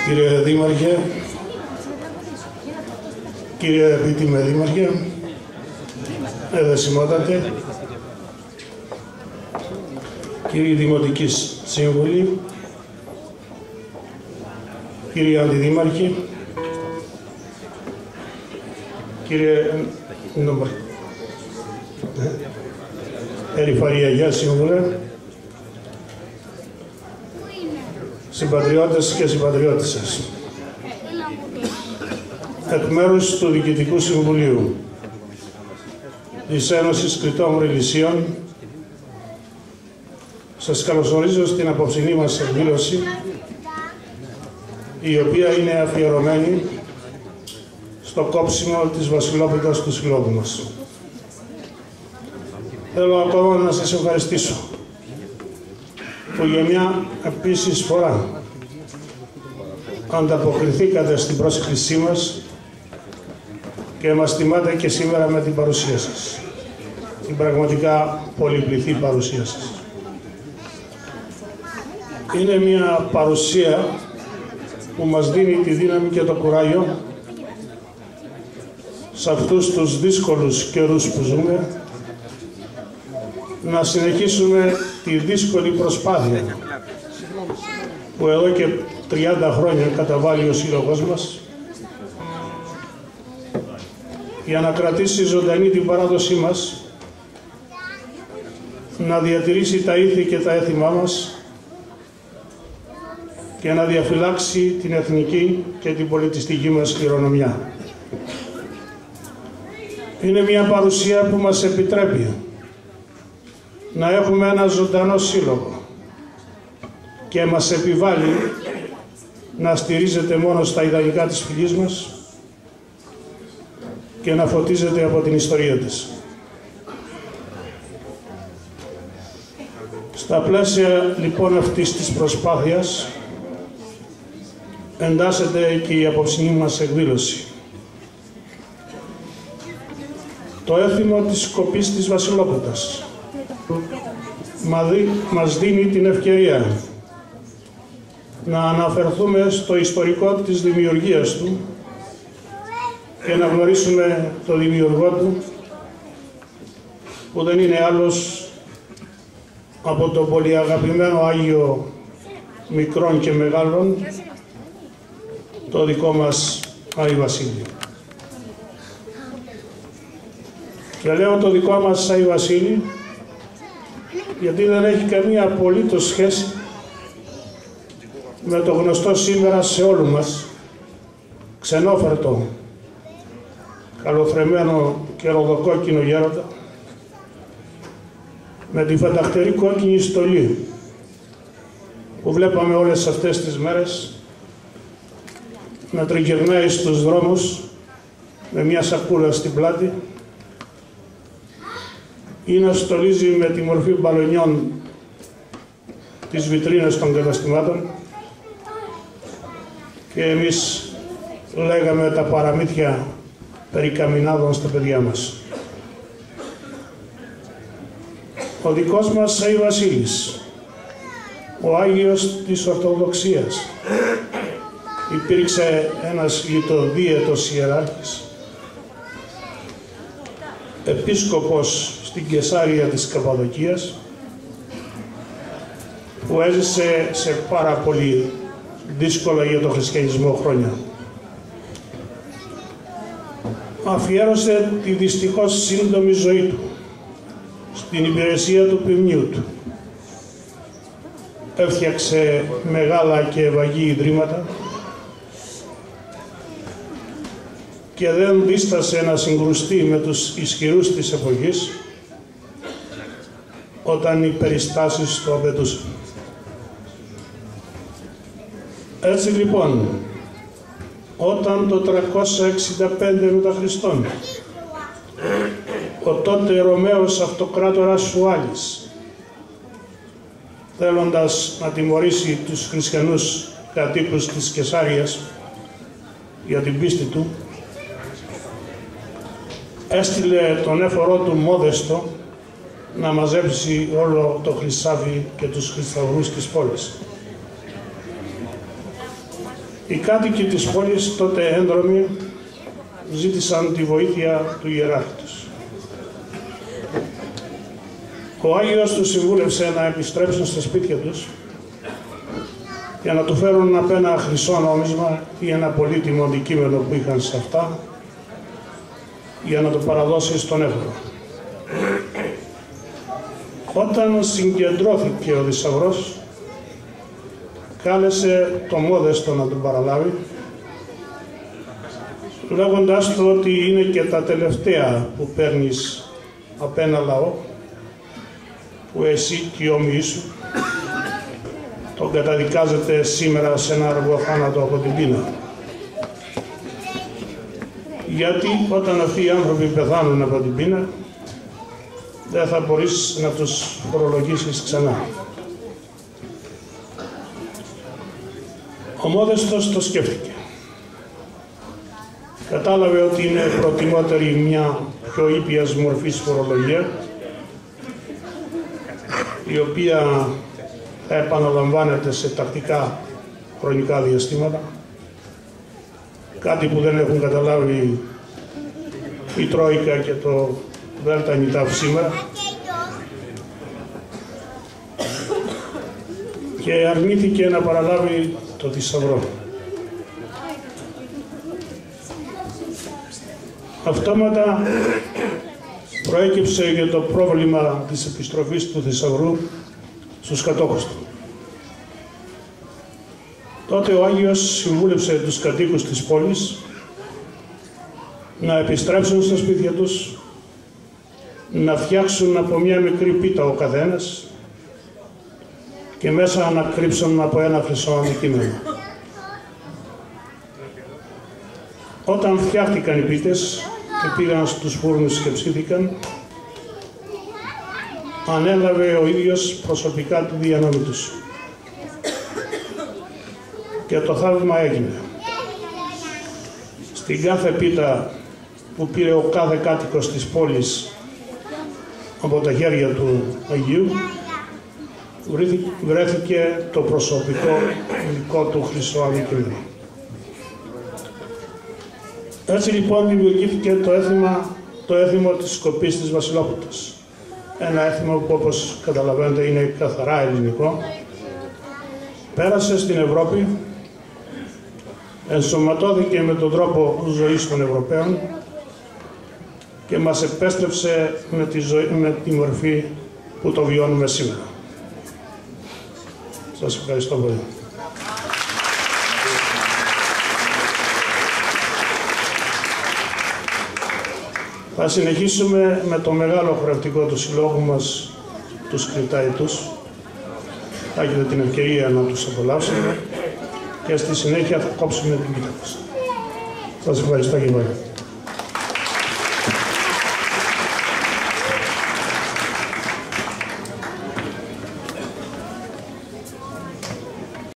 Κύριε Δήμαρχε, κύριε επίτιμε Δήμαρχε, εδεσιμότατε, κύριοι Δημοτικοί Σύμβουλοι, κύριοι Αντιδήμαρχοι, κύριε Περιφερειακά Σύμβουλε, συμπατριώτες και συμπατριώτισσες, εκ μέρους του Διοικητικού Συμβουλίου της Ένωσης Κρητών Ρηλυσίων, σας καλωσορίζω στην απόψινή μας εκδήλωση, η οποία είναι αφιερωμένη στο κόψιμο της βασιλόπιτας του συλλόγου μας. Θέλω ακόμα να σας ευχαριστήσω που για μια επίσης φορά ανταποκριθήκατε στην πρόσκλησή μας και μας τιμάτε και σήμερα με την παρουσία σας. Την πραγματικά πολυπληθή παρουσία σας. Είναι μια παρουσία που μας δίνει τη δύναμη και το κουράγιο σε αυτούς τους δύσκολους καιρούς που ζούμε να συνεχίσουμε τη δύσκολη προσπάθεια που εδώ και 30 χρόνια καταβάλει ο Σύλλογος μας για να κρατήσει ζωντανή την παράδοσή μας, να διατηρήσει τα ήθη και τα έθιμά μας και να διαφυλάξει την εθνική και την πολιτιστική μας κληρονομιά. Είναι μια παρουσία που μας επιτρέπει να έχουμε ένα ζωντανό σύλλογο και μας επιβάλλει να στηρίζεται μόνο στα ιδανικά της φυλής μας και να φωτίζεται από την ιστορία της. Στα πλαίσια λοιπόν αυτής της προσπάθειας εντάσσεται και η απόψινή μας εκδήλωση. Το έθιμο της κοπής της Βασιλόπιτας μας δίνει την ευκαιρία να αναφερθούμε στο ιστορικό της δημιουργίας του και να γνωρίσουμε το δημιουργό του, που δεν είναι άλλος από το πολύ αγαπημένο Άγιο μικρών και μεγάλων, το δικό μας Άι Βασίλη. Και λέω το δικό μας Άι Βασίλη γιατί δεν έχει καμία απολύτως σχέση με το γνωστό σήμερα σε όλους μας ξενόφερτο, καλοθρεμμένο και ροδοκόκκινο γέροντα με τη φανταχτερή κόκκινη στολή που βλέπαμε όλες αυτές τις μέρες να τριγυρνάει στους δρόμους με μια σακούλα στην πλάτη ή να στολίζει με τη μορφή μπαλονιών τις βιτρίνες των καταστημάτων και εμείς λέγαμε τα παραμύθια περί καμινάδων στα παιδιά μας. Ο δικός μας Άι Βασίλης, ο Άγιος της Ορθοδοξίας, υπήρξε ένας λιτοδίαιτος ιεράρχης, επίσκοπος στην Κεσάρια της Καπαδοκίας, που έζησε σε πάρα πολύ δύσκολα για τον χριστιανισμό χρόνια. Αφιέρωσε τη δυστυχώς σύντομη ζωή του στην υπηρεσία του ποιμνιού του. Έφτιαξε μεγάλα και ευαγή ιδρύματα και δεν δίστασε να συγκρουστεί με τους ισχυρούς της εποχής όταν οι περιστάσεις το απαιτούσαν. Έτσι λοιπόν, όταν το 365 μετά Χριστόν ο τότε Ρωμαίος αυτοκράτορας Σουάλης, θέλοντας να τιμωρήσει τους χριστιανούς κατοίκους της Κεσάριας για την πίστη του, έστειλε τον έφορό του Μόδεστο να μαζέψει όλο το χρυσάφι και τους χρυσαυγούς της πόλης. Οι κάτοικοι της πόλης, τότε ένδρομοι, ζήτησαν τη βοήθεια του ιεράρχη τους. Ο Άγιος τους συμβούλευσε να επιστρέψουν στα σπίτια τους για να του φέρουν απ' ένα χρυσό νόμισμα ή ένα πολύτιμο αντικείμενο που είχαν σε αυτά για να το παραδώσει στον έφορο. Όταν συγκεντρώθηκε ο Δισαυρός, κάλεσε το Μόδεστο να τον παραλάβει, λέγοντας του ότι είναι και τα τελευταία που παίρνεις απ' ένα λαό, που εσύ και οι όμοιοι σου τον καταδικάζετε σήμερα σε ένα αργό θάνατο από την πείνα. Γιατί όταν αυτοί οι άνθρωποι πεθάνουν από την πείνα, δεν θα μπορείς να τους φορολογήσεις ξανά. Ο Μόδεστος το σκέφτηκε. Κατάλαβε ότι είναι προτιμότερη μια πιο ήπιας μορφής φορολογία, η οποία θα επαναλαμβάνεται σε τακτικά χρονικά διαστήματα, κάτι που δεν έχουν καταλάβει η Τρόικα και το Δέλτα Νιτάφ σήμερα, και αρνήθηκε να παραλάβει το θησαυρό. Αυτόματα προέκυψε για το πρόβλημα της επιστροφής του θησαυρού στους κατόχους του. Τότε ο Άγιος συμβούλεψε τους κατοίκους της πόλης να επιστρέψουν στα σπίτια τους, να φτιάξουν από μια μικρή πίτα ο καθένας και μέσα να κρύψουν από ένα χρυσό αντικείμενο. Όταν φτιάχτηκαν οι πίτες και πήγαν στους φούρνους και ψήθηκαν, ανέλαβε ο ίδιος προσωπικά τη διανομή τους. Και το θαύμα έγινε. Στην κάθε πίτα που πήρε ο κάθε κάτοικος της πόλης από τα χέρια του Αγίου, βρέθηκε το προσωπικό υλικό του χρυσό αντικείμενο. Έτσι λοιπόν δημιουργήθηκε το έθιμο της σκοπής της Βασιλόπιτας. Ένα έθιμο που, όπως καταλαβαίνετε, είναι καθαρά ελληνικό. Πέρασε στην Ευρώπη, ενσωματώθηκε με τον τρόπο ζωής των Ευρωπαίων και μας επέστρεψε με τη μορφή που το βιώνουμε σήμερα. Σας ευχαριστώ πολύ. Θα συνεχίσουμε με το μεγάλο χορευτικό του συλλόγου μας, τους Κρηταετούς. Θα έχετε την ευκαιρία να τους απολαύσετε και στη συνέχεια θα κόψουμε την πίτα μας. Σας ευχαριστώ και πάλι.